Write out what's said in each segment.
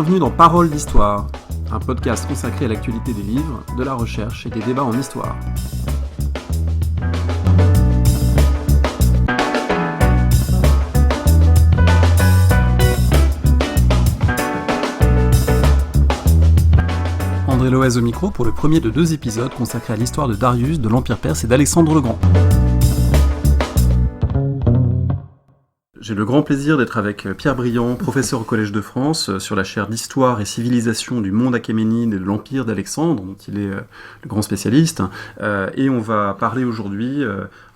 Bienvenue dans Paroles d'Histoire, un podcast consacré à l'actualité des livres, de la recherche et des débats en histoire. André Loez au micro pour le premier de 2 épisodes consacrés à l'histoire de Darius, de l'Empire perse et d'Alexandre le Grand. J'ai le grand plaisir d'être avec Pierre Briand, professeur au Collège de France, sur la chaire d'Histoire et Civilisation du monde achéménide et de l'Empire d'Alexandre, dont il est le grand spécialiste. Et on va parler aujourd'hui,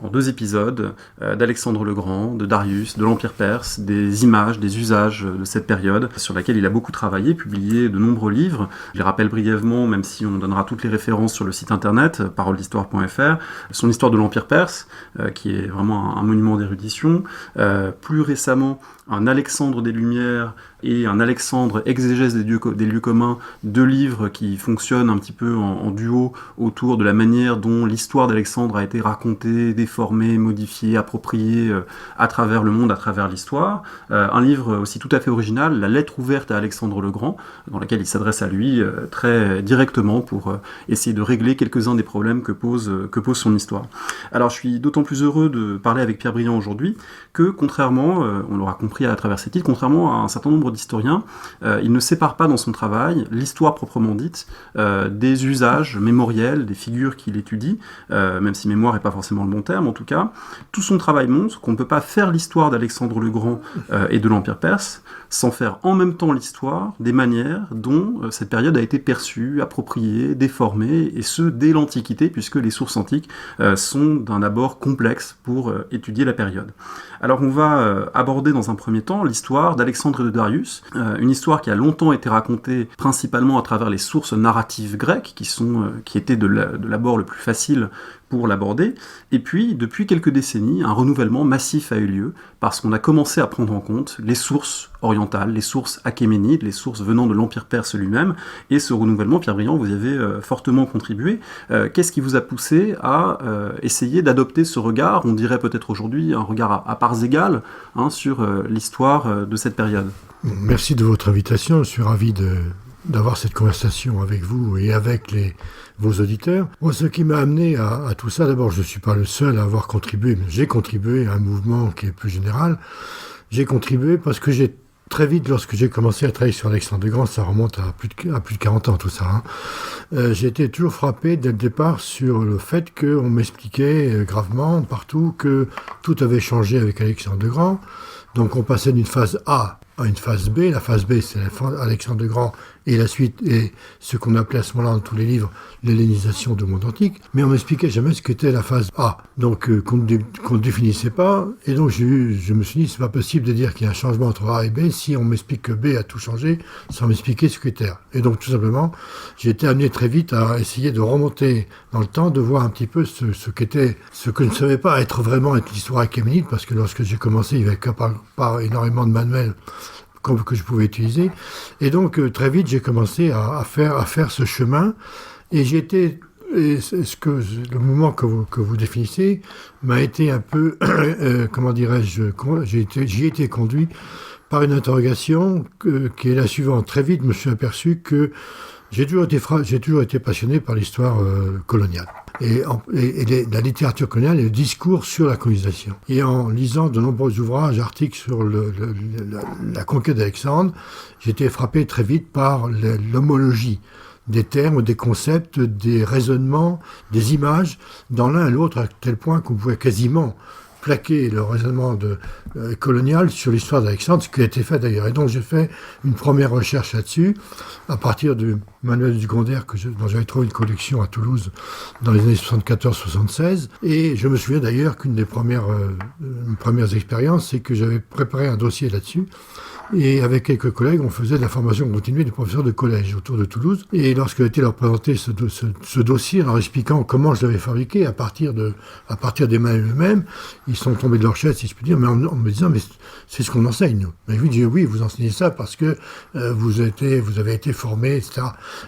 en 2 épisodes, d'Alexandre le Grand, de Darius, de l'Empire perse, des images, des usages de cette période, sur laquelle il a beaucoup travaillé, publié de nombreux livres. Je les rappelle brièvement, même si on donnera toutes les références sur le site internet, paroledhistoire.fr, son histoire de l'Empire perse, qui est vraiment un monument d'érudition. Plus récemment, un Alexandre des Lumières et un Alexandre exégèse des lieux communs, 2 livres qui fonctionnent un petit peu en duo autour de la manière dont l'histoire d'Alexandre a été racontée, déformée, modifiée, appropriée à travers le monde, à travers l'histoire. Un livre aussi tout à fait original, La lettre ouverte à Alexandre le Grand, dans laquelle il s'adresse à lui très directement pour essayer de régler quelques-uns des problèmes que pose son histoire. Alors je suis d'autant plus heureux de parler avec Pierre Briand aujourd'hui que, contrairement, on l'aura compris à travers ces titres, contrairement à un certain nombre d'historiens, il ne sépare pas dans son travail l'histoire proprement dite des usages mémoriels, des figures qu'il étudie, même si mémoire n'est pas forcément le bon terme en tout cas. Tout son travail montre qu'on ne peut pas faire l'histoire d'Alexandre le Grand et de l'Empire perse sans faire en même temps l'histoire des manières dont cette période a été perçue, appropriée, déformée, et ce dès l'Antiquité, puisque les sources antiques sont d'un abord complexe pour étudier la période. Alors on va aborder dans un premier temps l'histoire d'Alexandre et de Darius, une histoire qui a longtemps été racontée principalement à travers les sources narratives grecques, qui étaient de l'abord le plus facile pour l'aborder, et puis, depuis quelques décennies, un renouvellement massif a eu lieu, parce qu'on a commencé à prendre en compte les sources orientales, les sources achéménides, les sources venant de l'Empire perse lui-même, et ce renouvellement, Pierre Briand, vous y avez fortement contribué. Qu'est-ce qui vous a poussé à essayer d'adopter ce regard, on dirait peut-être aujourd'hui un regard à parts égales, sur l'histoire de cette période? Merci de votre invitation, je suis ravi d'avoir cette conversation avec vous et avec vos auditeurs. Moi, ce qui m'a amené à tout ça, d'abord, je ne suis pas le seul à avoir contribué, mais j'ai contribué à un mouvement qui est plus général. J'ai contribué parce que très vite, lorsque j'ai commencé à travailler sur Alexandre le Grand, ça remonte à plus de 40 ans tout ça, j'ai été toujours frappé dès le départ sur le fait qu'on m'expliquait gravement partout que tout avait changé avec Alexandre le Grand. Donc on passait d'une phase A à une phase B. La phase B, c'est Alexandre le Grand et la suite est ce qu'on appelait à ce moment-là dans tous les livres l'hellénisation du monde antique. Mais on m'expliquait jamais ce qu'était la phase A, donc qu'on ne définissait pas. Et donc je me suis dit, c'est pas possible de dire qu'il y a un changement entre A et B si on m'explique que B a tout changé sans m'expliquer ce qu'était A. Et donc tout simplement, j'ai été amené très vite à essayer de remonter dans le temps, de voir un petit peu ce que je ne savais pas être l'histoire achéménide, parce que lorsque j'ai commencé, il n'y avait pas énormément de manuels que je pouvais utiliser. Et donc, très vite, j'ai commencé à faire ce chemin. Et le mouvement que vous définissez m'a été un peu, j'y ai été conduit par une interrogation qui est la suivante. Très vite, je me suis aperçu que j'ai toujours été passionné par l'histoire coloniale. Et la littérature coloniale et le discours sur la colonisation. Et en lisant de nombreux ouvrages, articles sur la conquête d'Alexandre, j'ai été frappé très vite par l'homologie des termes, des concepts, des raisonnements, des images, dans l'un et l'autre, à tel point qu'on pouvait quasiment plaquer le raisonnement colonial sur l'histoire d'Alexandre, ce qui a été fait d'ailleurs. Et donc j'ai fait une première recherche là-dessus, à partir du manuel du Gondère dont j'avais trouvé une collection à Toulouse dans les années 74-76. Et je me souviens d'ailleurs qu'une des premières expériences, c'est que j'avais préparé un dossier là-dessus. Et avec quelques collègues, on faisait de la formation continue des professeurs de collège autour de Toulouse. Et lorsque j'ai été leur présenter ce dossier, en leur expliquant comment je l'avais fabriqué à partir des manuels eux-mêmes, ils sont tombés de leur chaise, si je puis dire, mais en me disant, mais c'est ce qu'on enseigne, nous. Mais je lui dis, oui, vous enseignez ça parce que vous avez été formés, etc.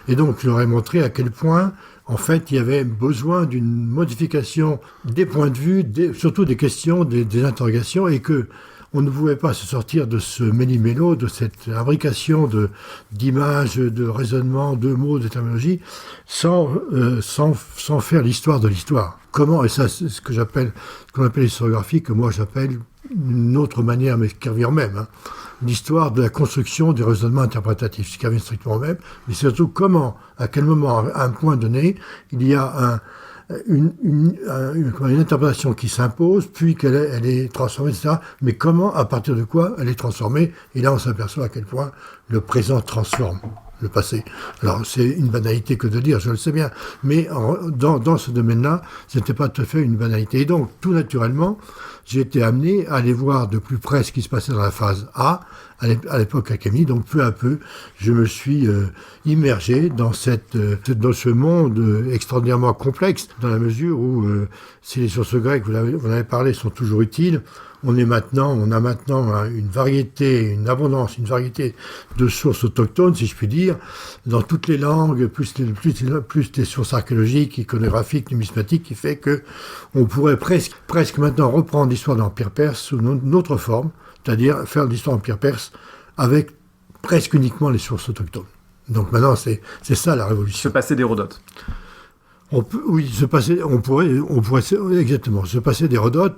Et donc, je leur ai montré à quel point, en fait, il y avait besoin d'une modification des points de vue, surtout des questions, des interrogations, et que on ne pouvait pas se sortir de ce méli-mélo, de cette imbrication d'images, de raisonnements, de mots, de terminologie, sans faire l'histoire de l'histoire. Comment, et ça c'est ce qu'on appelle l'historiographie, que moi j'appelle une autre manière, mais qui revient même, hein, l'histoire de la construction des raisonnements interprétatifs, ce qui revient strictement même, mais surtout comment, à quel moment, à un point donné, il y a une interprétation qui s'impose, puis elle est transformée, etc. Mais comment, à partir de quoi, elle est transformée? Et là, on s'aperçoit à quel point le présent transforme le passé. Alors, c'est une banalité que de dire, je le sais bien, mais dans ce domaine-là, ce n'était pas tout à fait une banalité. Et donc, tout naturellement, j'ai été amené à aller voir de plus près ce qui se passait dans la phase A, à l'époque Achéménide. Donc, peu à peu, je me suis immergé dans ce monde extraordinairement complexe, dans la mesure où, si les sources grecques, vous en avez parlé, sont toujours utiles, on a maintenant une variété, une abondance, une variété de sources autochtones, si je puis dire, dans toutes les langues, plus des sources archéologiques, iconographiques, numismatiques, qui fait que on pourrait presque maintenant reprendre l'histoire de l'Empire perse sous une autre forme, c'est-à-dire faire l'histoire de l'Empire perse avec presque uniquement les sources autochtones. Donc maintenant, c'est ça la révolution. Se passer d'Hérodote. On pourrait exactement se passer d'Hérodote,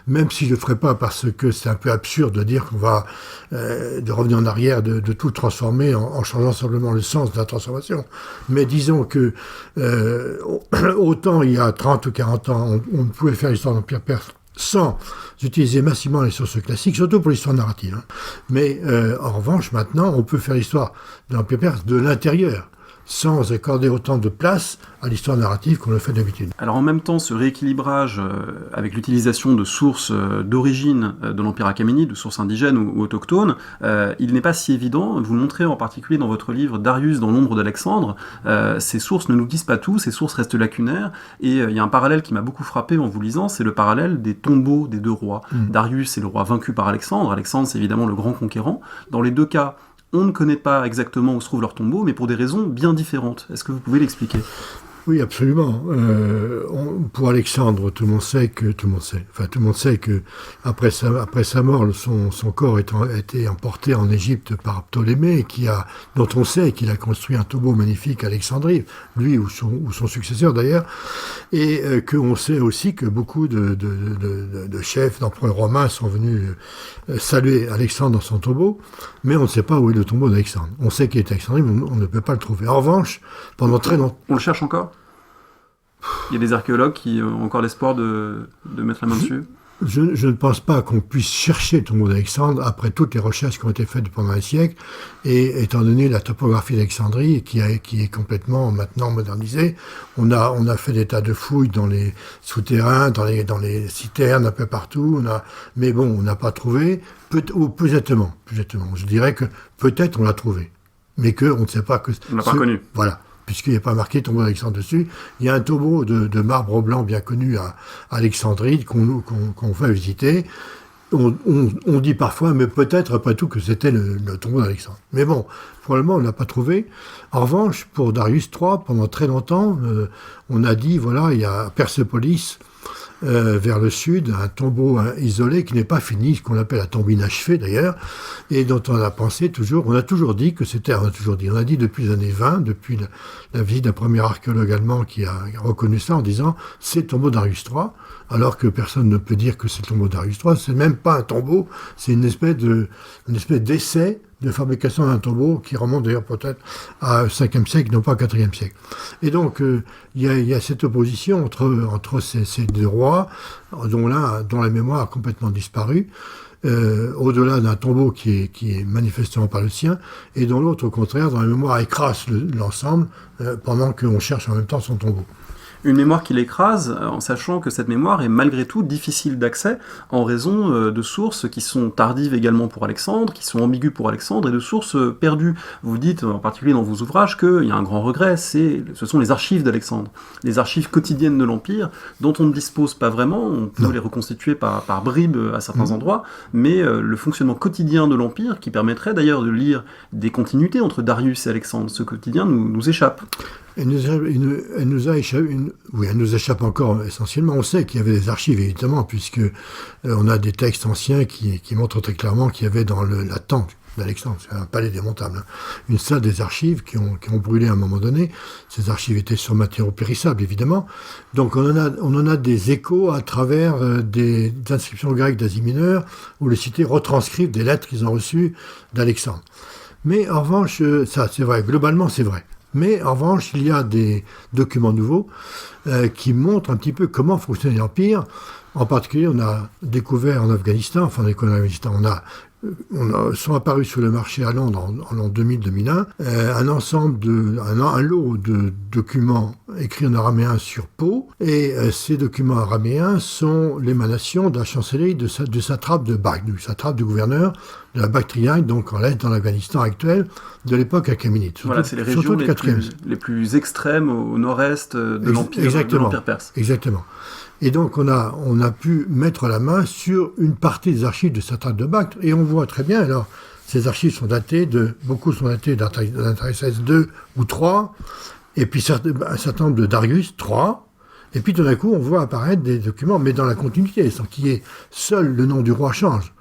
même si je ne le ferai pas parce que c'est un peu absurde de dire qu'on va de revenir en arrière, de tout transformer en changeant simplement le sens de la transformation. Mais disons que autant il y a 30 ou 40 ans, on pouvait faire l'histoire de l'Empire perse sans utiliser massivement les sources classiques, surtout pour l'histoire narrative. Hein. Mais en revanche, maintenant, on peut faire l'histoire de l'Empire perse de l'intérieur, sans accorder autant de place à l'histoire narrative qu'on le fait d'habitude. Alors en même temps, ce rééquilibrage avec l'utilisation de sources d'origine de l'Empire achéménide, de sources indigènes ou autochtones, il n'est pas si évident. Vous le montrez en particulier dans votre livre Darius dans l'ombre d'Alexandre. Ces sources ne nous disent pas tout, ces sources restent lacunaires, et il y a un parallèle qui m'a beaucoup frappé en vous lisant, c'est le parallèle des tombeaux des deux rois. Darius est le roi vaincu par Alexandre, Alexandre c'est évidemment le grand conquérant. Dans les deux cas, on ne connaît pas exactement où se trouve leur tombeau, mais pour des raisons bien différentes. Est-ce que vous pouvez l'expliquer ? Oui, absolument. Pour Alexandre, tout le monde sait que après sa mort, son corps a été emporté en Égypte par Ptolémée, dont on sait qu'il a construit un tombeau magnifique à Alexandrie, lui ou son successeur d'ailleurs, et qu'on sait aussi que beaucoup de chefs d'empereurs romains sont venus saluer Alexandre dans son tombeau, mais on ne sait pas où est le tombeau d'Alexandre. On sait qu'il est à Alexandrie, mais on ne peut pas le trouver. En revanche, pendant très longtemps... On le cherche encore ? Il y a des archéologues qui ont encore l'espoir de mettre la main dessus ? Je ne pense pas qu'on puisse chercher le tombeau d'Alexandre après toutes les recherches qui ont été faites pendant un siècle, et étant donné la topographie d'Alexandrie qui est complètement maintenant modernisée, on a fait des tas de fouilles dans les souterrains, dans les citernes, un peu partout, mais bon, on n'a pas trouvé, plus exactement, je dirais que peut-être on l'a trouvé, mais qu'on ne sait pas que... On l'a pas connu. Voilà. Puisqu'il n'y a pas marqué tombeau d'Alexandre dessus. Il y a un tombeau de marbre blanc bien connu à Alexandrie qu'on va visiter. On dit parfois, mais peut-être après tout que c'était le tombeau d'Alexandre. Mais bon, probablement on ne l'a pas trouvé. En revanche, pour Darius III, pendant très longtemps, on a dit, voilà, il y a Persépolis, vers le sud, un tombeau isolé qui n'est pas fini, ce qu'on appelle la tombe inachevée d'ailleurs, et dont on a pensé toujours, on a dit depuis les années 20, depuis la visite d'un premier archéologue allemand qui a reconnu ça en disant c'est le tombeau d'Arius III, alors que personne ne peut dire que c'est le tombeau d'Arius III, c'est même pas un tombeau, c'est une espèce d'essai de fabrication d'un tombeau qui remonte d'ailleurs peut-être à 5e siècle, non pas 4e siècle. Et donc, il y a cette opposition entre ces deux rois, dont la mémoire a complètement disparu, au-delà d'un tombeau qui est manifestement pas le sien, et dont l'autre, au contraire, dont la mémoire écrase l'ensemble, pendant qu'on cherche en même temps son tombeau. Une mémoire qui l'écrase, en sachant que cette mémoire est malgré tout difficile d'accès en raison de sources qui sont tardives également pour Alexandre, qui sont ambiguës pour Alexandre, et de sources perdues. Vous dites, en particulier dans vos ouvrages, qu'il y a un grand regret, ce sont les archives d'Alexandre, les archives quotidiennes de l'Empire, dont on ne dispose pas vraiment, on peut les reconstituer par bribes à certains endroits, mais le fonctionnement quotidien de l'Empire, qui permettrait d'ailleurs de lire des continuités entre Darius et Alexandre, ce quotidien nous échappe. Elle nous a échappé, elle nous échappe encore essentiellement. On sait qu'il y avait des archives, évidemment, puisque on a des textes anciens qui montrent très clairement qu'il y avait dans la tente d'Alexandre, c'est un palais démontable, hein, une salle des archives qui ont brûlé à un moment donné. Ces archives étaient sur matériaux périssables, évidemment. Donc on en a des échos à travers des inscriptions grecques d'Asie mineure, où les cités retranscrivent des lettres qu'ils ont reçues d'Alexandre. Mais en revanche, ça c'est vrai, globalement c'est vrai. Mais en revanche, il y a des documents nouveaux qui montrent un petit peu comment fonctionnait l'Empire. En particulier, on a découvert en Afghanistan, sont apparus sur le marché à Londres en l'an 2000-2001 un lot de documents écrits en araméen sur Pau, et ces documents araméens sont l'émanation de la chancellerie du satrape de Bagh, du satrape du gouverneur de la Bactriane, donc en l'est dans l'Afghanistan actuel, de l'époque achéménide. Voilà, c'est les régions les plus extrêmes au nord-est de l'Empire perse. Exactement. Et donc on a pu mettre la main sur une partie des archives de satrape de Bactre, et on voit très bien, alors, ces archives sont datées beaucoup sont datées d'Antaresès 2 ou 3, et puis un certain nombre de Darius 3, et puis tout d'un coup on voit apparaître des documents, mais dans la continuité, sans qu'il y ait seul le nom du roi change.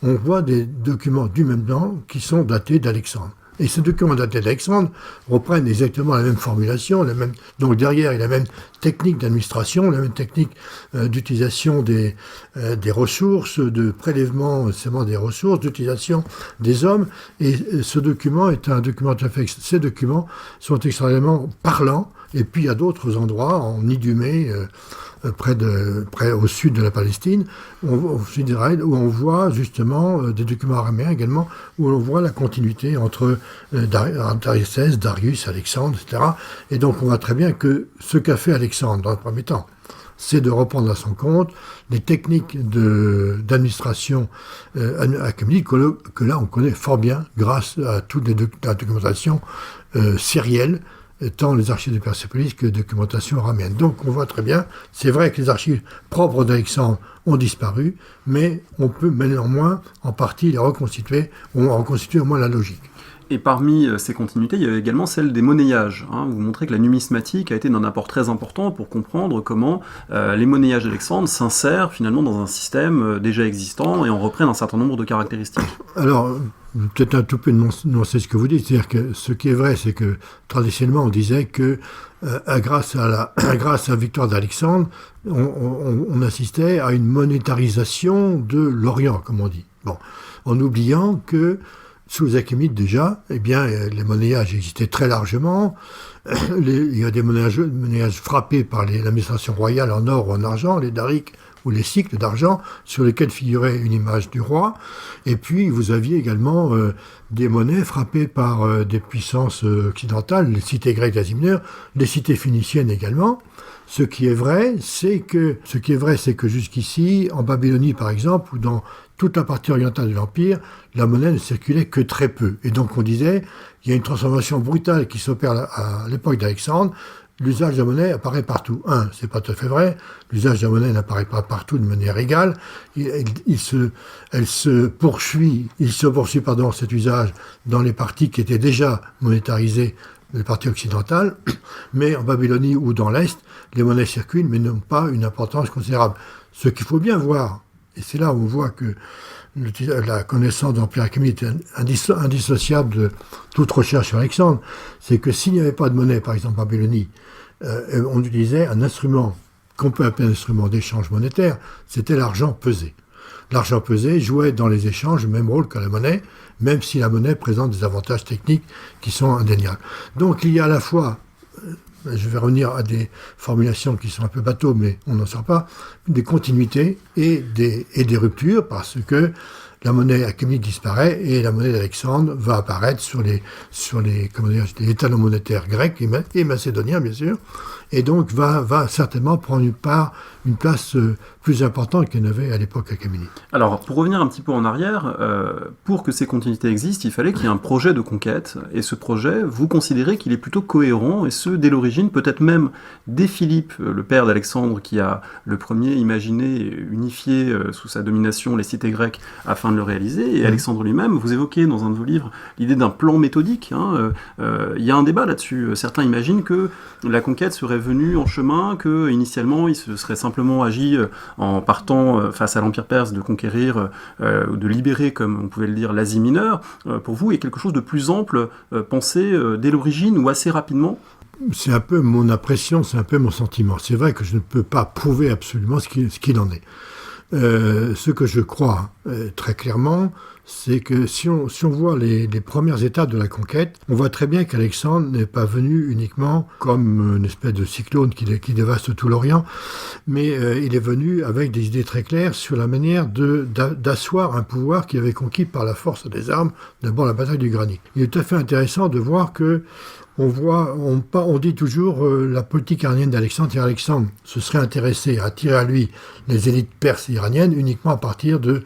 On voit des documents du même nom qui sont datés d'Alexandre. Et ces documents datés d'Alexandre reprennent exactement la même formulation, donc derrière il y a la même technique d'administration, la même technique d'utilisation des ressources, de prélèvement seulement des ressources, d'utilisation des hommes. Et ce document est un document tout à fait... Ces documents sont extrêmement parlants. Et puis il y a d'autres endroits, en Idumée, près au sud de la Palestine, au sud d'Israël, où on voit justement des documents araméens également, où on voit la continuité entre Antaresès, Darius, Alexandre, etc. Et donc on voit très bien que ce qu'a fait Alexandre dans le premier temps, c'est de reprendre à son compte les techniques d'administration achéménide que là on connaît fort bien grâce à toute la documentation sérielle, tant les archives de Persépolis que documentation araméenne. Donc on voit très bien, c'est vrai que les archives propres d'Alexandre ont disparu, mais on peut néanmoins en partie les reconstituer, ou reconstituer au moins la logique. Et parmi ces continuités, il y avait également celle des monnayages. Vous montrez que la numismatique a été d'un apport très important pour comprendre comment les monnayages d'Alexandre s'insèrent finalement dans un système déjà existant et en reprennent un certain nombre de caractéristiques. Alors, peut-être un tout peu nuancer ce que vous dites. C'est-à-dire que ce qui est vrai, c'est que traditionnellement, on disait que grâce à la victoire d'Alexandre, on assistait à une monétarisation de l'Orient, comme on dit. Bon, en oubliant que sous les Achéménides déjà, eh bien, les monnayages existaient très largement. Il y a des monnayages frappés par l'administration royale en or ou en argent, les darics ou les cycles d'argent, sur lesquels figurait une image du roi. Et puis, vous aviez également des monnaies frappées par des puissances occidentales, les cités grecques d'Asie mineure, les cités phéniciennes également. Ce qui est vrai, c'est que jusqu'ici, en Babylonie par exemple, ou dans toute la partie orientale de l'Empire, la monnaie ne circulait que très peu. Et donc on disait, il y a une transformation brutale qui s'opère à l'époque d'Alexandre. L'usage de la monnaie apparaît partout. C'est pas tout à fait vrai. L'usage de la monnaie n'apparaît pas partout de manière égale. Il se poursuit cet usage dans les parties qui étaient déjà monétarisées, les parties occidentales, mais en Babylonie ou dans l'Est, les monnaies circulent, mais n'ont pas une importance considérable. Ce qu'il faut bien voir, et c'est là où on voit que la connaissance de l'Empire achéménide est indissociable de toute recherche sur Alexandre, c'est que s'il n'y avait pas de monnaie, par exemple en Babylonie, on utilisait un instrument qu'on peut appeler un instrument d'échange monétaire, c'était l'argent pesé. L'argent pesé jouait dans les échanges le même rôle que la monnaie, même si la monnaie présente des avantages techniques qui sont indéniables. Donc il y a à la fois, je vais revenir à des formulations qui sont un peu bateaux, mais on n'en sort pas, des continuités et des ruptures, parce que la monnaie achéménide disparaît et la monnaie d'Alexandre va apparaître sur les étalons monétaires grecs et macédoniens, bien sûr, et donc va certainement prendre une place plus importante qu'elle n'avait à l'époque achéménide. Alors, pour revenir un petit peu en arrière, pour que ces continuités existent, il fallait qu'il y ait un projet de conquête, et ce projet, vous considérez qu'il est plutôt cohérent, et ce, dès l'origine, peut-être même dès Philippe, le père d'Alexandre, qui a le premier imaginé et unifié sous sa domination les cités grecques, afin afin de le réaliser. Et Mmh. Alexandre lui-même, vous évoquez dans un de vos livres l'idée d'un plan méthodique. Il y a un débat là-dessus. Certains imaginent que la conquête serait venue en chemin, que initialement il se serait simplement agi en partant face à l'Empire perse de conquérir ou de libérer, comme on pouvait le dire, l'Asie mineure. Pour vous, il y a quelque chose de plus ample pensé dès l'origine ou assez rapidement? C'est un peu mon impression, c'est un peu mon sentiment. C'est vrai que je ne peux pas prouver absolument ce qu'il en est. Ce que je crois très clairement, c'est que si on voit les premières étapes de la conquête, on voit très bien qu'Alexandre n'est pas venu uniquement comme une espèce de cyclone qui dévaste tout l'Orient, mais il est venu avec des idées très claires sur la manière d'asseoir un pouvoir qu'il avait conquis par la force des armes, d'abord la bataille du Granit. Il est tout à fait intéressant de voir que on dit toujours la politique iranienne d'Alexandre, et Alexandre se serait intéressé à attirer à lui les élites perses et iraniennes uniquement à partir de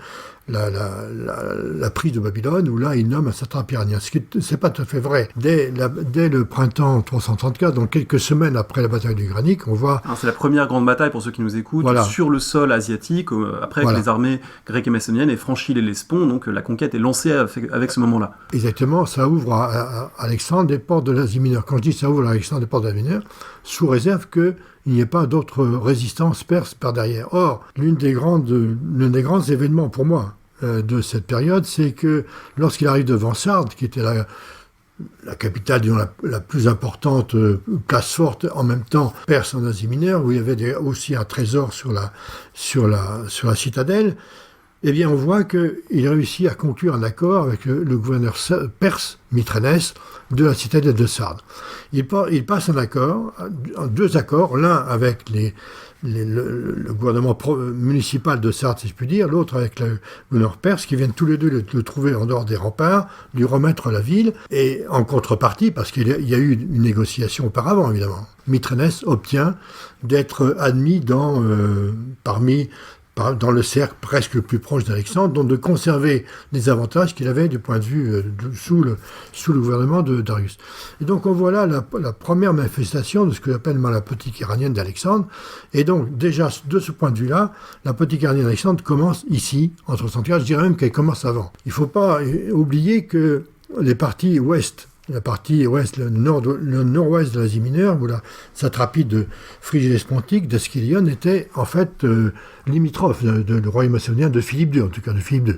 la prise de Babylone, où là il nomme un satrape iranien. Ce qui n'est pas tout à fait vrai. Dès le printemps 334, donc quelques semaines après la bataille du Granique, on voit... Alors, c'est la première grande bataille, pour ceux qui nous écoutent, Voilà. sur le sol asiatique, après que les armées grecques et macédoniennes aient franchi l'Hellespont, donc la conquête est lancée avec ce moment-là. Exactement, ça ouvre à Alexandre des portes de l'Asie mineure. Quand je dis ça ouvre à Alexandre des portes de l'Asie mineure, sous réserve qu'il n'y ait pas d'autres résistances perses par derrière. Or, l'un des grands événements pour moi de cette période, c'est que lorsqu'il arrive devant Sardes, qui était la capitale, disons, la plus importante, place forte en même temps perse en Asie mineure, où il y avait aussi un trésor sur la citadelle, eh bien on voit qu'il réussit à conclure un accord avec le gouverneur perse, Mithrénès, de la citadelle de Sardes. Il passe un accord, deux accords, l'un avec le gouvernement municipal de Sardes, si je puis dire, l'autre avec le gouverneur perse, qui viennent tous les deux le trouver en dehors des remparts, lui remettre la ville, et en contrepartie, parce qu'il y a eu une négociation auparavant, évidemment, Mithrénès obtient d'être admis dans le cercle presque le plus proche d'Alexandre, donc de conserver les avantages qu'il avait du point de vue sous le gouvernement de Darius. Et donc on voit là la première manifestation de ce que j'appelle la politique iranienne d'Alexandre. Et donc déjà de ce point de vue-là, la politique iranienne d'Alexandre commence ici, en 334, je dirais même qu'elle commence avant. Il ne faut pas oublier que les parties ouest, la partie ouest, le nord-ouest de l'Asie mineure, où la satrapie de Phrygie Pontique, d'Ascalion, était en fait limitrophe du royaume macédonien de Philippe II, en tout cas de Philippe II,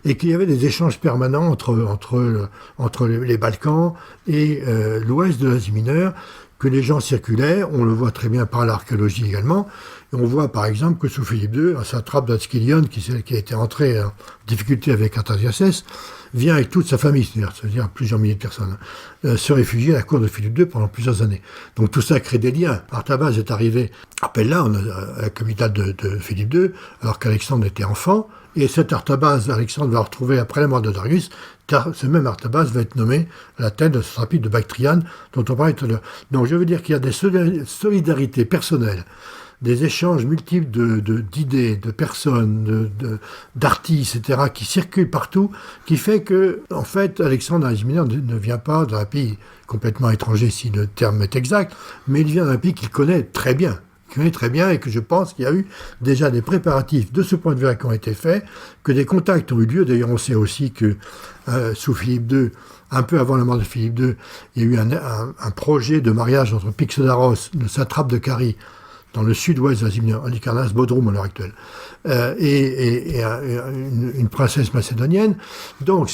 et qu'il y avait des échanges permanents entre les Balkans et l'ouest de l'Asie mineure, que les gens circulaient, on le voit très bien par l'archéologie également, et on voit par exemple que sous Philippe II, un satrape d'Ascalion qui a été entré en difficulté avec Artaxias, vient avec toute sa famille, c'est-à-dire plusieurs milliers de personnes, se réfugier à la cour de Philippe II pendant plusieurs années. Donc tout ça crée des liens. Artabaz est arrivé à Pella, à la capitale de Philippe II, alors qu'Alexandre était enfant, et cet Artabaz, Alexandre va retrouver après la mort de Darius, ce même Artabaz va être nommé à la tête de la satrapie de Bactriane, dont on parlait tout à l'heure. Donc je veux dire qu'il y a des solidarités personnelles, des échanges multiples d'idées, de personnes, d'artistes, etc., qui circulent partout, qui fait que, en fait, Alexandre d'Asie mineure ne vient pas d'un pays complètement étranger, si le terme est exact, mais il vient d'un pays qu'il connaît très bien. Et que je pense qu'il y a eu déjà des préparatifs de ce point de vue qui ont été faits, que des contacts ont eu lieu. D'ailleurs, on sait aussi que sous Philippe II, un peu avant la mort de Philippe II, il y a eu un projet de mariage entre Pixodaros, le satrape de Carie, dans le sud-ouest de l'Asie mineure, Halikarnasse Bodrum à l'heure actuelle, et une princesse macédonienne. Donc,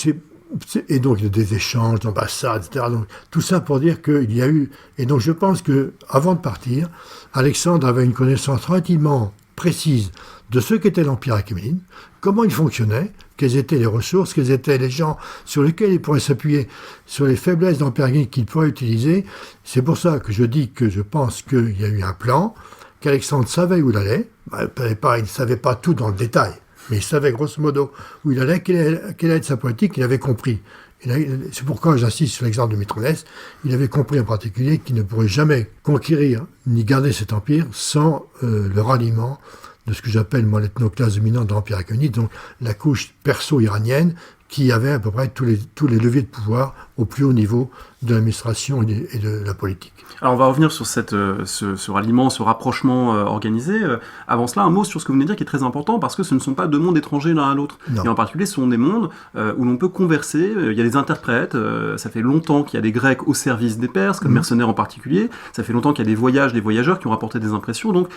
et donc il y a des échanges d'ambassades, etc. Donc, tout ça pour dire qu'il y a eu... Et donc je pense qu'avant de partir, Alexandre avait une connaissance relativement précise de ce qu'était l'Empire achéménide, comment il fonctionnait, quelles étaient les ressources, quels étaient les gens sur lesquels il pourrait s'appuyer, sur les faiblesses de l'Empire achéménide qu'il pourrait utiliser. C'est pour ça que je dis que je pense qu'il y a eu un plan, qu'Alexandre savait où il allait. Il ne savait pas tout dans le détail, mais il savait grosso modo où il allait, quelle allait être sa politique, il avait compris. C'est pourquoi j'insiste sur l'exemple de Mithrénès. Il avait compris en particulier qu'il ne pourrait jamais conquérir ni garder cet empire sans le ralliement de ce que j'appelle moi l'ethnoclasse dominante de l'Empire achéménide, donc la couche perso-iranienne qui avait à peu près tous les leviers de pouvoir au plus haut niveau de l'administration et de la politique. Alors on va revenir sur ce ralliement, ce rapprochement organisé. Avant cela, un mot sur ce que vous venez de dire qui est très important, parce que ce ne sont pas deux mondes étrangers l'un à l'autre. Non. Et en particulier, ce sont des mondes où l'on peut converser, il y a des interprètes, ça fait longtemps qu'il y a des Grecs au service des Perses, comme mercenaires en particulier, ça fait longtemps qu'il y a des voyageurs qui ont rapporté des impressions. Donc,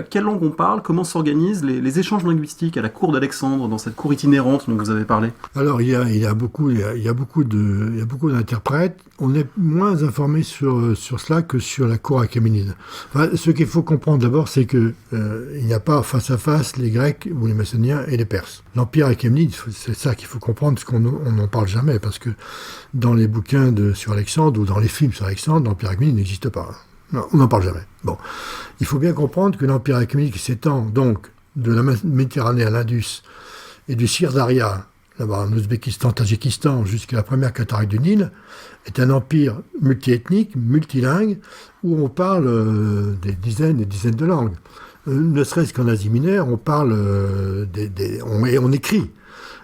quelle langue on parle, comment s'organisent les échanges linguistiques à la cour d'Alexandre, dans cette cour itinérante dont vous avez parlé? Alors, il y a beaucoup d'interprètes. On est moins informé sur cela que sur la cour achéménide. Enfin, ce qu'il faut comprendre d'abord, c'est que il n'y a pas face à face les Grecs ou les Macédoniens et les Perses. L'Empire achéménide, c'est ça qu'il faut comprendre, parce qu'on n'en parle jamais, parce que dans les bouquins sur Alexandre ou dans les films sur Alexandre, l'Empire achéménide n'existe pas. Non, on n'en parle jamais. Bon, il faut bien comprendre que l'Empire achéménide qui s'étend donc de la Méditerranée à l'Indus et du Sirdaria, là-bas en Ouzbékistan, Tadjikistan, jusqu'à la première cataracte du Nil, est un empire multiethnique, multilingue, où on parle des dizaines et dizaines de langues. Ne serait-ce qu'en Asie mineure, on parle on écrit.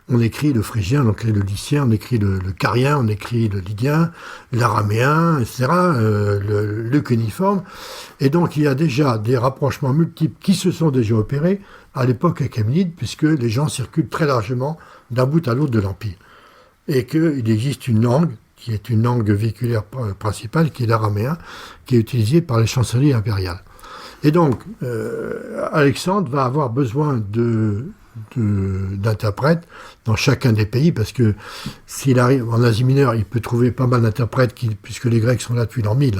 On écrit le phrygien, on écrit le lycien, on écrit le carien, on écrit le lydien, l'araméen, etc., le cuniforme. Et donc il y a déjà des rapprochements multiples qui se sont déjà opérés à l'époque achéménide, puisque les gens circulent très largement d'un bout à l'autre de l'Empire. Et qu'il existe une langue, qui est une langue véhiculaire principale, qui est l'araméen, qui est utilisée par les chancelleries impériales. Et donc, Alexandre va avoir besoin d'interprètes dans chacun des pays, parce que s'il arrive en Asie mineure, il peut trouver pas mal d'interprètes, puisque les Grecs sont là depuis l'an 1000.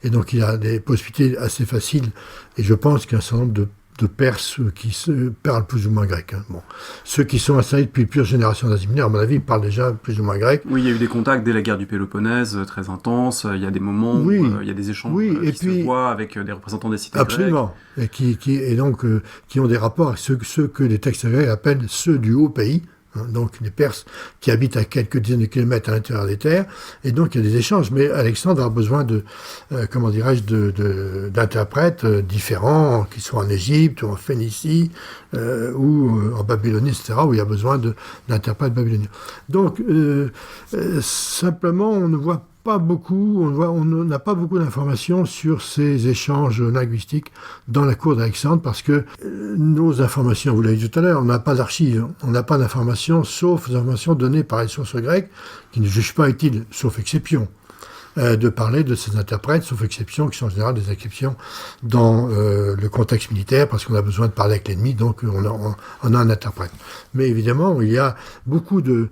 Et donc, il a des possibilités assez faciles. Et je pense qu'il y a un certain nombre de Perses qui se parlent plus ou moins grec. Bon. Ceux qui sont installés depuis plusieurs générations d'Asie mineure, à mon avis, parlent déjà plus ou moins grec. Oui, il y a eu des contacts dès la guerre du Péloponnèse, très intenses. Il y a des moments où il y a des échanges se voient avec des représentants des cités absolument. Grecques. Et qui ont des rapports avec ceux que les textes grecs appellent ceux du haut pays. Donc les Perses qui habitent à quelques dizaines de kilomètres à l'intérieur des terres, et donc il y a des échanges. Mais Alexandre a besoin d'interprètes différents, qui soient en Égypte ou en Phénicie ou en Babylonie, etc., où il y a besoin d'interprètes babyloniens. Donc simplement, on ne voit pas beaucoup, on n'a pas beaucoup d'informations sur ces échanges linguistiques dans la cour d'Alexandre, parce que nos informations, vous l'avez dit tout à l'heure, on n'a pas d'archives, on n'a pas d'informations, sauf les informations données par les sources grecques, qui ne jugent pas utile, sauf exception, de parler de ces interprètes, sauf exception, qui sont en général des exceptions dans le contexte militaire, parce qu'on a besoin de parler avec l'ennemi, donc on a un interprète. Mais évidemment, il y a beaucoup de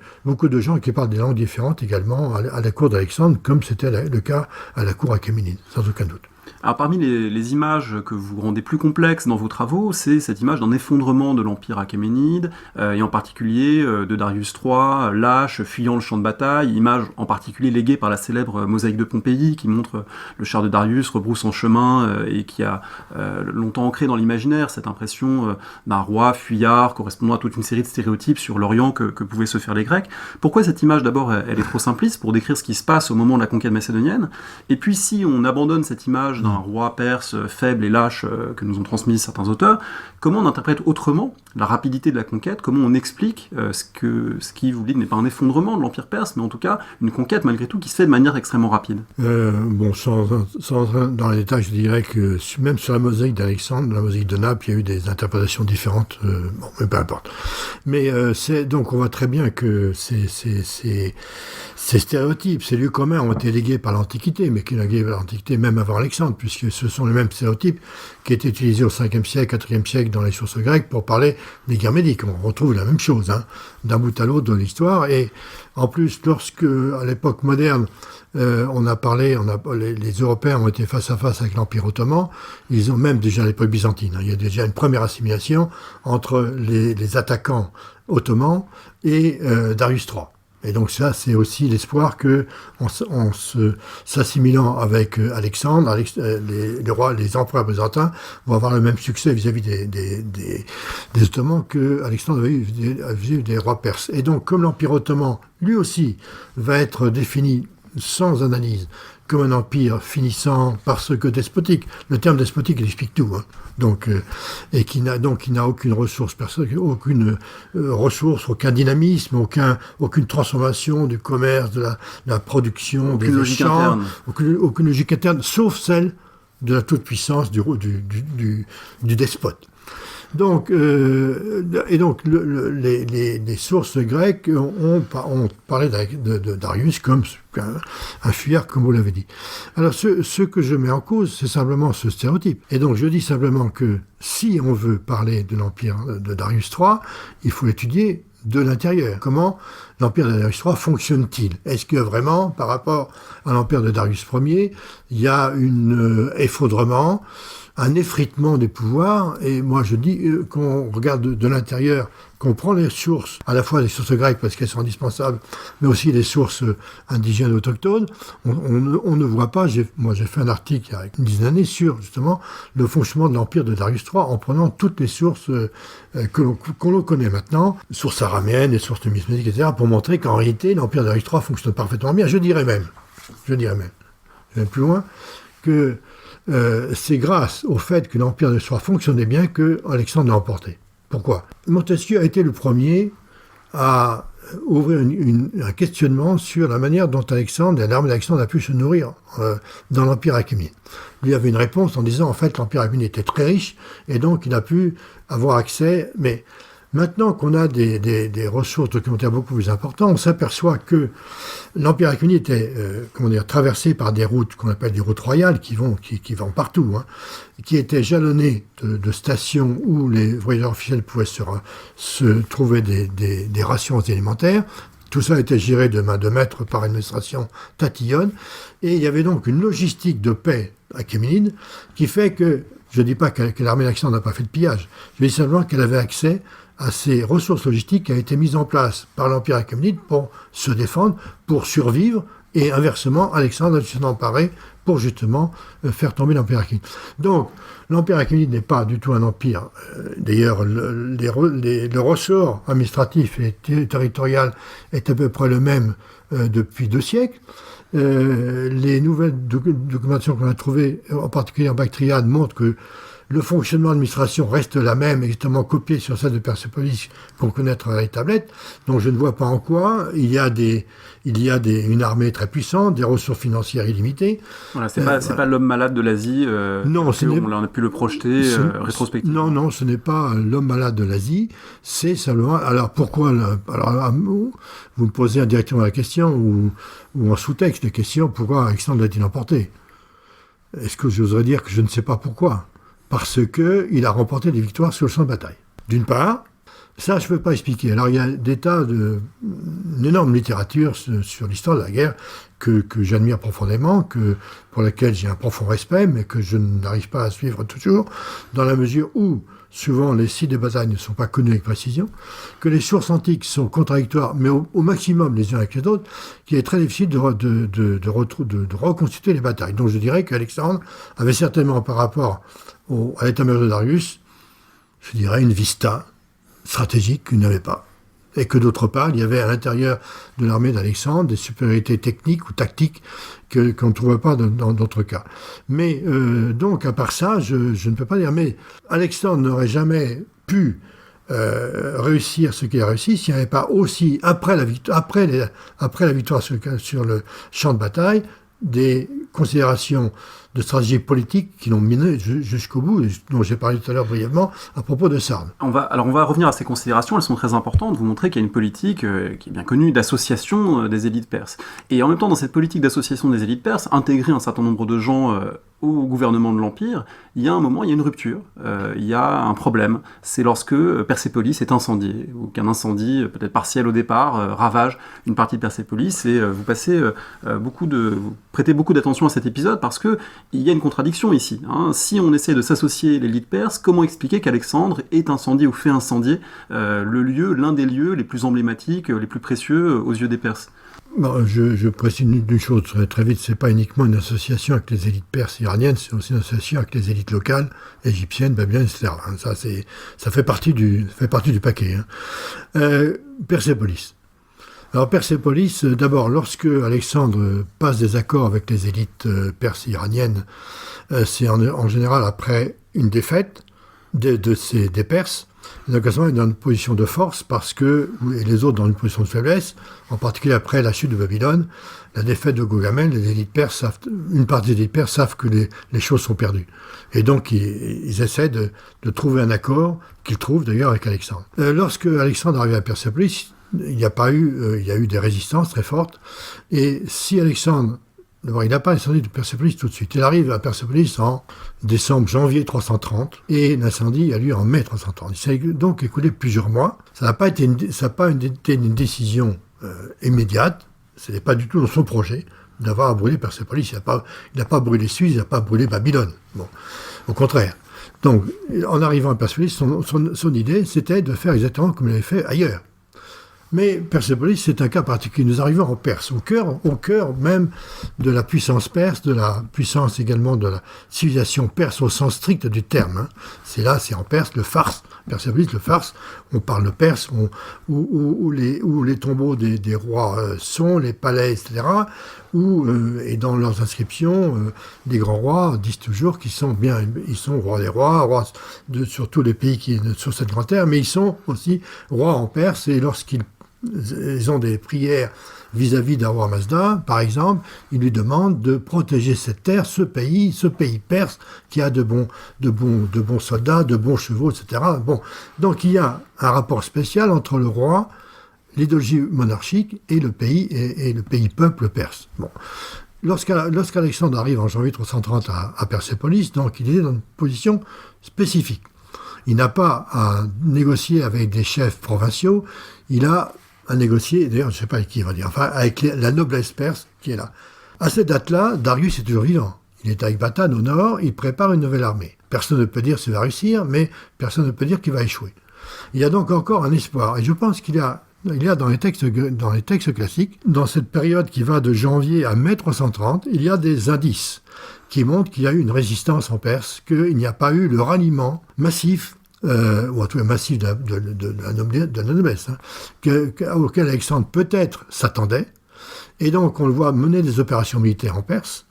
gens qui parlent des langues différentes également à la cour d'Alexandre, comme c'était le cas à la cour achéménide, sans aucun doute. Alors parmi les images que vous rendez plus complexes dans vos travaux, c'est cette image d'un effondrement de l'Empire achéménide, et en particulier de Darius III, lâche, fuyant le champ de bataille, image en particulier léguée par la célèbre mosaïque de Pompéi, qui montre le char de Darius rebroussant chemin, et qui a longtemps ancré dans l'imaginaire cette impression d'un roi fuyard correspondant à toute une série de stéréotypes sur l'Orient que pouvaient se faire les Grecs. Pourquoi cette image, d'abord, elle est trop simpliste pour décrire ce qui se passe au moment de la conquête macédonienne? Et puis si on abandonne cette image d'un roi perse faible et lâche que nous ont transmis certains auteurs, comment on interprète autrement la rapidité de la conquête? Comment on explique ce qui, vous dites, n'est pas un effondrement de l'Empire perse, mais en tout cas une conquête malgré tout qui se fait de manière extrêmement rapide? Sans entrer dans les détails, je dirais que même sur la mosaïque d'Alexandre, la mosaïque de Naples, il y a eu des interprétations différentes, mais peu importe. Mais donc on voit très bien que ces stéréotypes, ces lieux communs ont été légués par l'Antiquité, mais qui ont légué par l'Antiquité même avant Alexandre, puisque ce sont les mêmes stéréotypes qui étaient utilisés au 5e siècle, 4e siècle dans les sources grecques pour parler des guerres médiques. On retrouve la même chose, d'un bout à l'autre de l'histoire. Et en plus, lorsque, à l'époque moderne, les Européens ont été face à face avec l'Empire ottoman, ils ont même déjà à l'époque byzantine, il y a déjà une première assimilation entre les attaquants ottomans et Darius III. Et donc ça, c'est aussi l'espoir que, s'assimilant avec Alexandre, les empereurs byzantins vont avoir le même succès vis-à-vis des Ottomans que Alexandre avait eu vis-à-vis des rois perses. Et donc, comme l'Empire ottoman, lui aussi, va être défini sans analyse comme un empire finissant par ce que despotique. Le terme despotique, il explique tout. Hein. Donc, et qui n'a aucune ressource, aucune ressource, aucun dynamisme, aucune transformation du commerce, de la production, aucune des logique échanges, interne. aucune logique interne, sauf celle de la toute-puissance du despote. Donc, les sources grecques ont parlé de Darius comme un fuyard, comme vous l'avez dit. Alors, ce que je mets en cause, c'est simplement ce stéréotype. Et donc, je dis simplement que si on veut parler de l'empire de Darius III, il faut l'étudier de l'intérieur. Comment l'empire de Darius III fonctionne-t-il? Est-ce que vraiment, par rapport à l'empire de Darius Ier, il y a un effondrement, un effritement des pouvoirs? Et moi je dis qu'on regarde de l'intérieur, qu'on prend les sources, à la fois les sources grecques parce qu'elles sont indispensables, mais aussi les sources indigènes autochtones, on ne voit pas, moi j'ai fait un article il y a une dizaine d'années sur justement le fonctionnement de l'empire de Darius III en prenant toutes les sources qu'on l'on connaît maintenant, sources araméennes, les sources numismatiques, etc., pour montrer qu'en réalité l'empire de Darius III fonctionne parfaitement bien. Je dirais même, je vais même plus loin, que c'est grâce au fait que l'empire de Troie fonctionnait bien que Alexandre l'a emporté. Pourquoi? Montesquieu a été le premier à ouvrir un questionnement sur la manière dont Alexandre et l'armée d'Alexandre a pu se nourrir dans l'empire achéménide. Lui avait une réponse en disant en fait l'empire achéménide était très riche et donc il a pu avoir accès, mais maintenant qu'on a des ressources documentaires beaucoup plus importantes, on s'aperçoit que l'Empire achéménide était traversé par des routes qu'on appelle des routes royales qui vont partout, hein, qui étaient jalonnées de stations où les voyageurs officiels pouvaient se trouver des rations alimentaires. Tout ça était géré de main de maître par l'administration tatillonne. Et il y avait donc une logistique de paix achéménide qui fait que, je ne dis pas que l'armée d'Alexandre n'a pas fait de pillage, je dis simplement qu'elle avait accès à ces ressources logistiques qui ont été mises en place par l'Empire achéménide pour se défendre, pour survivre, et inversement, Alexandre a dû s'en emparer pour justement faire tomber l'Empire achéménide. Donc, l'Empire achéménide n'est pas du tout un empire. D'ailleurs, le ressort administratif et territorial est à peu près le même depuis 2 siècles. Les nouvelles documentations qu'on a trouvées, en particulier en Bactriane, montrent que le fonctionnement de l'administration reste la même, exactement copié sur celle de Persépolis qu'on connaît à travers les tablettes. Donc je ne vois pas en quoi il y a une armée très puissante, des ressources financières illimitées. Voilà, c'est pas l'homme malade de l'Asie. Non, on a pu le projeter rétrospectivement. Non, ce n'est pas l'homme malade de l'Asie. C'est simplement. Alors pourquoi vous me posez indirectement la question ou en sous-texte la question pourquoi Alexandre l'a-t-il emporté? Est-ce que j'oserais dire que je ne sais pas pourquoi? Parce qu'il a remporté des victoires sur le champ de bataille. D'une part, ça je ne peux pas expliquer. Alors il y a une énorme littérature sur l'histoire de la guerre que j'admire profondément, pour laquelle j'ai un profond respect, mais que je n'arrive pas à suivre toujours, dans la mesure où souvent les sites de bataille ne sont pas connus avec précision, que les sources antiques sont contradictoires, mais au maximum les unes avec les autres, qu'il est très difficile de reconstituer les batailles. Donc je dirais qu'Alexandre avait certainement par rapport à l'état-major de Darius, je dirais une vista stratégique qu'il n'avait pas. Et que d'autre part, il y avait à l'intérieur de l'armée d'Alexandre des supériorités techniques ou tactiques qu'on ne trouvait pas dans d'autres cas. Mais donc, à part ça, je ne peux pas dire, mais Alexandre n'aurait jamais pu réussir ce qu'il a réussi s'il n'y avait pas aussi, après la victoire sur le champ de bataille, des considérations de stratégie politique qui l'ont miné jusqu'au bout, dont j'ai parlé tout à l'heure brièvement, à propos de Sardes. On va revenir à ces considérations, elles sont très importantes. Vous montrez qu'il y a une politique qui est bien connue d'association des élites perses. Et en même temps, dans cette politique d'association des élites perses, intégrer un certain nombre de gens au gouvernement de l'Empire, il y a un moment, il y a une rupture, il y a un problème. C'est lorsque Persépolis est incendiée, ou qu'un incendie, peut-être partiel au départ, ravage une partie de Persépolis, et vous prêtez beaucoup d'attention à cet épisode, parce que il y a une contradiction ici. Hein. Si on essaie de s'associer l'élite perse, comment expliquer qu'Alexandre ait incendié ou fait incendier l'un des lieux les plus emblématiques, les plus précieux aux yeux des Perses? Bon, je précise une chose très vite, c'est pas uniquement une association avec les élites perses iraniennes, c'est aussi une association avec les élites locales, égyptiennes, babyloniennes, etc. Ça fait partie du paquet. Hein. Persépolis. Alors Persépolis, d'abord, lorsque Alexandre passe des accords avec les élites perses et iraniennes, c'est en général après une défaite des Perses. Donc à ce moment, il est dans une position de force et les autres dans une position de faiblesse, en particulier après la chute de Babylone, la défaite de Gaugamel, une partie des élites perses savent que les choses sont perdues. Et donc ils essaient de trouver un accord, qu'ils trouvent d'ailleurs avec Alexandre. Lorsque Alexandre arrive à Persépolis, il y a eu des résistances très fortes. Et si Alexandre, d'abord, il n'a pas incendie de Persépolis tout de suite. Il arrive à Persépolis en janvier 330, et l'incendie a lieu en mai 330. Il s'est donc écoulé plusieurs mois. Ça n'a pas été une décision immédiate. Ce n'est pas du tout dans son projet d'avoir à brûler Persépolis. Il n'a pas brûlé Suse, il n'a pas brûlé Babylone. Bon, au contraire. Donc, en arrivant à Persépolis, son idée, c'était de faire exactement comme il avait fait ailleurs. Mais Persépolis, c'est un cas particulier. Nous arrivons en Perse, au cœur même de la puissance perse, de la puissance également de la civilisation perse au sens strict du terme. Hein. C'est en Perse, le Fars. Persépolis, le Fars, on parle perse, où les tombeaux des rois sont, les palais, etc. Et dans leurs inscriptions, les grands rois disent toujours ils sont rois des rois sur tous les pays sur cette grande terre, mais ils sont aussi rois en Perse, et lorsqu'ils ont des prières vis-à-vis d'un roi Mazda, par exemple, ils lui demandent de protéger cette terre, ce pays perse, qui a de bons soldats, de bons chevaux, etc. Bon. Donc il y a un rapport spécial entre le roi, l'idéologie monarchique et le pays peuple perse. Bon. Lorsqu'Alexandre arrive en janvier 330 à Persépolis, donc il est dans une position spécifique. Il n'a pas à négocier avec des chefs provinciaux, il a à négocier, d'ailleurs je ne sais pas avec qui il va dire, enfin avec la noblesse perse qui est là. À cette date-là, Darius est toujours vivant. Il est à Ecbatane au nord, il prépare une nouvelle armée. Personne ne peut dire s'il va réussir, mais personne ne peut dire qu'il va échouer. Il y a donc encore un espoir, et je pense qu'il y a dans les textes classiques, dans cette période qui va de janvier à mai 330, il y a des indices qui montrent qu'il y a eu une résistance en Perse, qu'il n'y a pas eu le ralliement massif, ou en tout cas massif de la noblesse, hein, auquel Alexandre peut-être s'attendait. Et donc on le voit mener des opérations militaires en Perse,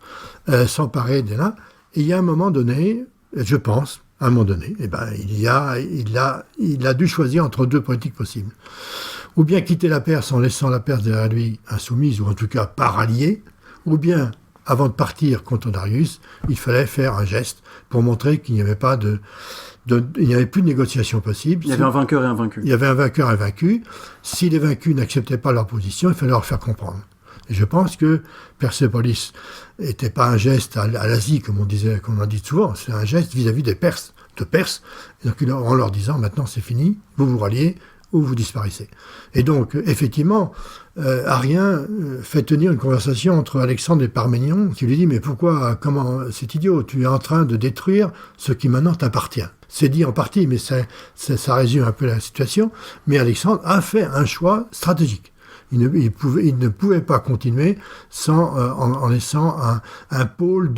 s'emparer des là. Et il y a un moment donné, je pense, il a dû choisir entre deux politiques possibles. Ou bien quitter la Perse en laissant la Perse derrière lui insoumise, ou en tout cas pas ralliée, ou bien, avant de partir contre Darius, il fallait faire un geste pour montrer qu'il n'y avait pas il n'y avait plus de négociation possible. Il y avait un vainqueur et un vaincu. Il y avait un vainqueur et un vaincu. Si les vaincus n'acceptaient pas leur position, il fallait leur faire comprendre. Et je pense que Persépolis n'était pas un geste à l'Asie, comme on dit souvent, c'est un geste vis-à-vis des Perses, et donc, en leur disant, maintenant c'est fini, vous vous ralliez, ou vous disparaissez. Et donc, effectivement, Arien fait tenir une conversation entre Alexandre et Parménion, qui lui dit, mais comment, c'est idiot, tu es en train de détruire ce qui maintenant t'appartient. C'est dit en partie, mais ça résume un peu la situation, mais Alexandre a fait un choix stratégique. Il ne pouvait pas continuer en laissant un pôle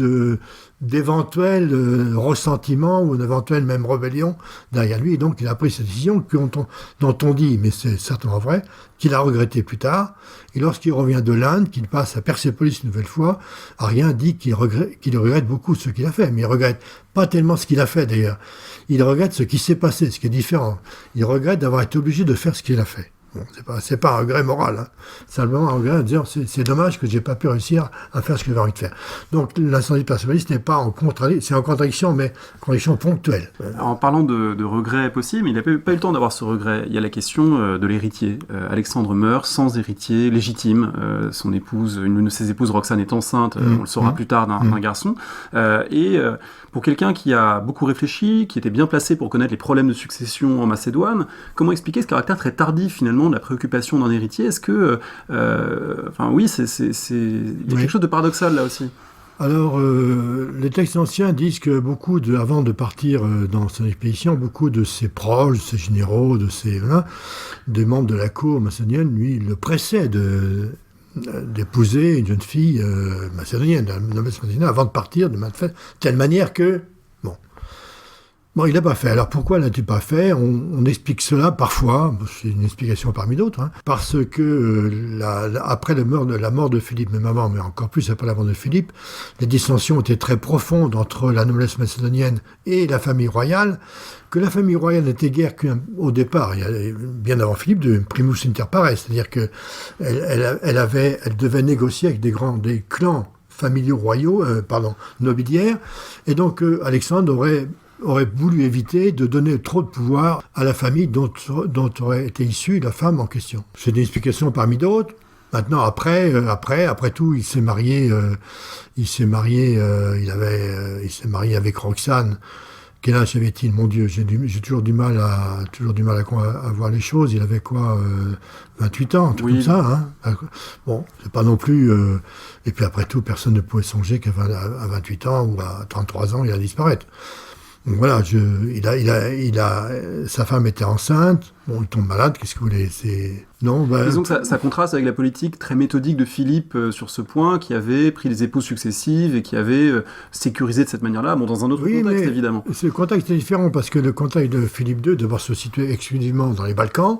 d'éventuels ressentiments ou d'éventuelles même rébellions derrière lui. Et donc, il a pris cette décision dont on dit, mais c'est certainement vrai, qu'il a regretté plus tard. Et lorsqu'il revient de l'Inde, qu'il passe à Persépolis une nouvelle fois, Arien dit qu'il regrette beaucoup ce qu'il a fait. Mais il regrette pas tellement ce qu'il a fait, d'ailleurs. Il regrette ce qui s'est passé, ce qui est différent. Il regrette d'avoir été obligé de faire ce qu'il a fait. Bon, c'est pas un regret moral, hein. Simplement un regret de dire c'est dommage que j'ai pas pu réussir à faire ce que j'avais envie de faire. Donc l'incendie de Persépolis n'est pas c'est en contradiction, mais contradiction ponctuelle. En parlant de regrets possibles, il n'a pas eu le temps d'avoir ce regret. Il y a la question de l'héritier. Alexandre meurt sans héritier légitime. Son épouse, une de ses épouses, Roxane, est enceinte, on le saura plus tard, d'un garçon. Pour quelqu'un qui a beaucoup réfléchi, qui était bien placé pour connaître les problèmes de succession en Macédoine, comment expliquer ce caractère très tardif finalement de la préoccupation d'un héritier? Est-ce que, il y a quelque chose de paradoxal là aussi. Alors, les textes anciens disent que avant de partir dans son expédition, beaucoup de ses proches, de ses généraux, des membres de la cour macédonienne, lui, le pressaient d'épouser une jeune fille macédonienne, avant de partir, de telle manière que... Bon. Bon, il n'a pas fait. Alors pourquoi l'a-t-il pas fait? On explique cela parfois, c'est une explication parmi d'autres, hein, parce que après la mort de Philippe, mais maman, mais encore plus après la mort de Philippe, les dissensions étaient très profondes entre la noblesse macédonienne et la famille royale, que la famille royale n'était guère qu'au départ, bien avant Philippe, de primus inter pares, c'est-à-dire que elle devait négocier avec des clans familiaux royaux, nobiliaires, et donc Alexandre aurait voulu éviter de donner trop de pouvoir à la famille dont aurait été issue la femme en question. C'est une explication parmi d'autres. Maintenant, après tout, il s'est marié avec Roxane. Quel âge avait-il? Mon Dieu, j'ai toujours du mal à voir les choses. Il avait quoi, 28 ans, tout comme ça. Hein. Bon, c'est pas non plus... Et puis après tout, personne ne pouvait songer qu'à 28 ans ou à 33 ans, il allait disparaître. Donc voilà, sa femme était enceinte, bon, il tombe malade, qu'est-ce que vous voulez, Disons que ça contraste avec la politique très méthodique de Philippe sur ce point, qui avait pris les épouses successives et qui avait sécurisé de cette manière-là, bon, dans un autre contexte, évidemment. Le contexte est différent, parce que le contexte de Philippe II devait se situer exclusivement dans les Balkans.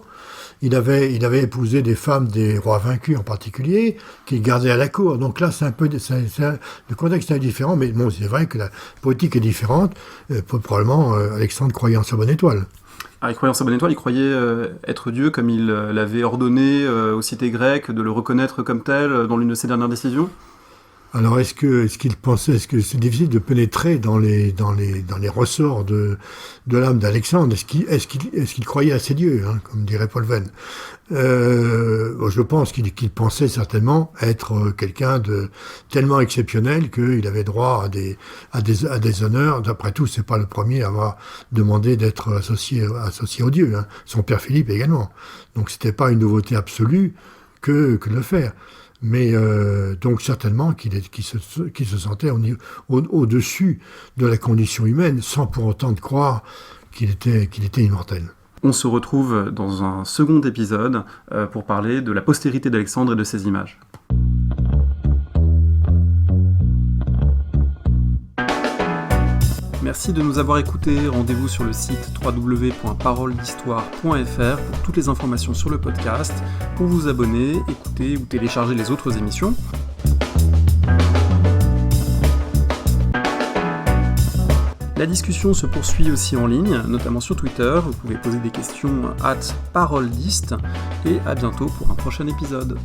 Il avait épousé des femmes des rois vaincus en particulier, qu'il gardait à la cour. Donc là, le contexte est différent, mais bon, c'est vrai que la politique est différente. Probablement, Alexandre croyait en sa bonne étoile. Ah, il croyait en sa bonne étoile, il croyait être Dieu comme il l'avait ordonné aux cités grecques, de le reconnaître comme tel dans l'une de ses dernières décisions. Alors, est-ce qu'il pensait, est-ce que c'est difficile de pénétrer dans les ressorts de l'âme d'Alexandre? Est-ce qu'il croyait à ses dieux, hein, comme dirait Paul Venn? Je pense qu'il pensait certainement être quelqu'un de tellement exceptionnel qu'il avait droit à des honneurs. D'après tout, c'est pas le premier à avoir demandé d'être associé aux dieux, hein. Son père Philippe également. Donc, c'était pas une nouveauté absolue que de le faire. Mais donc certainement qu'il se sentait au-dessus de la condition humaine, sans pour autant de croire qu'il était immortel. On se retrouve dans un second épisode pour parler de la postérité d'Alexandre et de ses images. Merci de nous avoir écoutés. Rendez-vous sur le site www.paroledhistoire.fr pour toutes les informations sur le podcast, pour vous abonner, écouter ou télécharger les autres émissions. La discussion se poursuit aussi en ligne, notamment sur Twitter. Vous pouvez poser des questions @paroledist et à bientôt pour un prochain épisode.